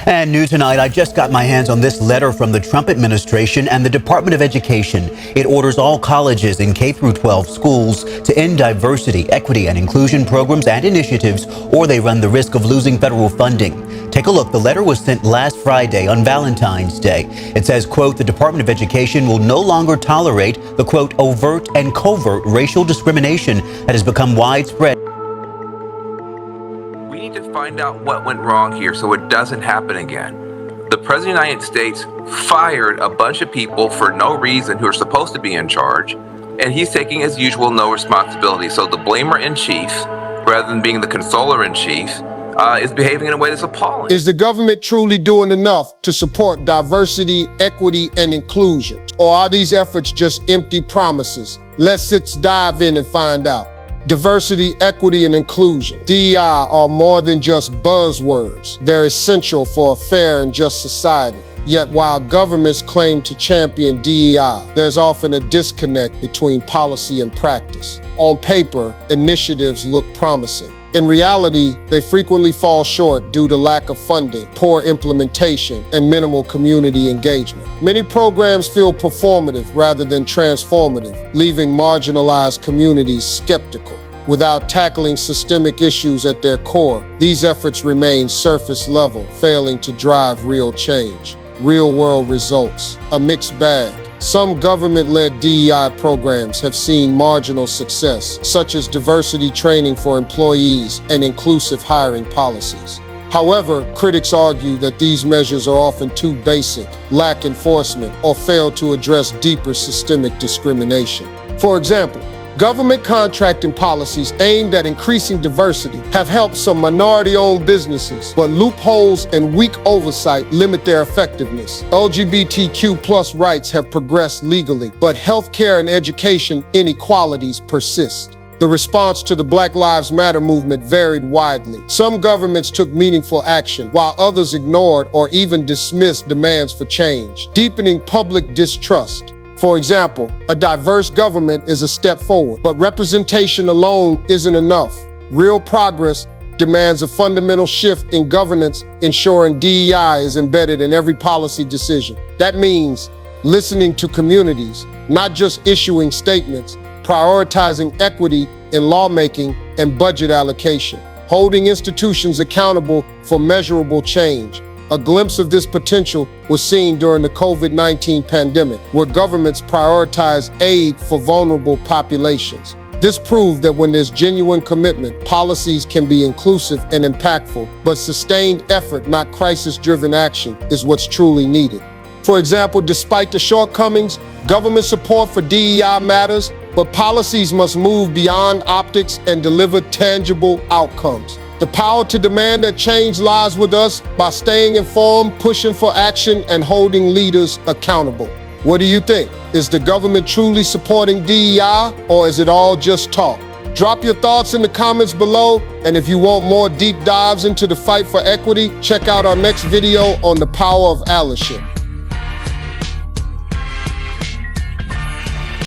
And new tonight, I just got my hands on this letter from the Trump administration and the Department of Education. It orders all colleges and K-12 schools to end diversity, equity, and inclusion programs and initiatives, or they run the risk of losing federal funding. Take a look. The letter was sent last Friday on Valentine's Day. It says, quote, the Department of Education will no longer tolerate the, quote, overt and covert racial discrimination that has become widespread. We need to find out what went wrong here so it doesn't happen again. The President of the United States fired a bunch of people for no reason who are supposed to be in charge, and he's taking, as usual, no responsibility. So the blamer-in-chief, rather than being the consoler-in-chief, is behaving in a way that's appalling. Is the government truly doing enough to support diversity, equity, and inclusion? Or are these efforts just empty promises? Let's dive in and find out. Diversity, equity, and inclusion. DEI are more than just buzzwords. They're essential for a fair and just society. Yet while governments claim to champion DEI, there's often a disconnect between policy and practice. On paper, initiatives look promising. In reality, they frequently fall short due to lack of funding, poor implementation, and minimal community engagement. Many programs feel performative rather than transformative, leaving marginalized communities skeptical. Without tackling systemic issues at their core, these efforts remain surface level, failing to drive real change. Real-world results, a mixed bag. Some government-led DEI programs have seen marginal success, such as diversity training for employees and inclusive hiring policies. However, critics argue that these measures are often too basic, lack enforcement, or fail to address deeper systemic discrimination. For example, government contracting policies aimed at increasing diversity have helped some minority-owned businesses, but loopholes and weak oversight limit their effectiveness. LGBTQ+ rights have progressed legally, but healthcare and education inequalities persist. The response to the Black Lives Matter movement varied widely. Some governments took meaningful action, while others ignored or even dismissed demands for change, deepening public distrust. For example, a diverse government is a step forward, but representation alone isn't enough. Real progress demands a fundamental shift in governance, ensuring DEI is embedded in every policy decision. That means listening to communities, not just issuing statements, prioritizing equity in lawmaking and budget allocation, holding institutions accountable for measurable change. A glimpse of this potential was seen during the COVID-19 pandemic, where governments prioritized aid for vulnerable populations. This proved that when there's genuine commitment, policies can be inclusive and impactful, but sustained effort, not crisis-driven action, is what's truly needed. For example, despite the shortcomings, government support for DEI matters, but policies must move beyond optics and deliver tangible outcomes. The power to demand that change lies with us by staying informed, pushing for action, and holding leaders accountable. What do you think? Is the government truly supporting DEI, or is it all just talk? Drop your thoughts in the comments below, and if you want more deep dives into the fight for equity, check out our next video on the power of allyship.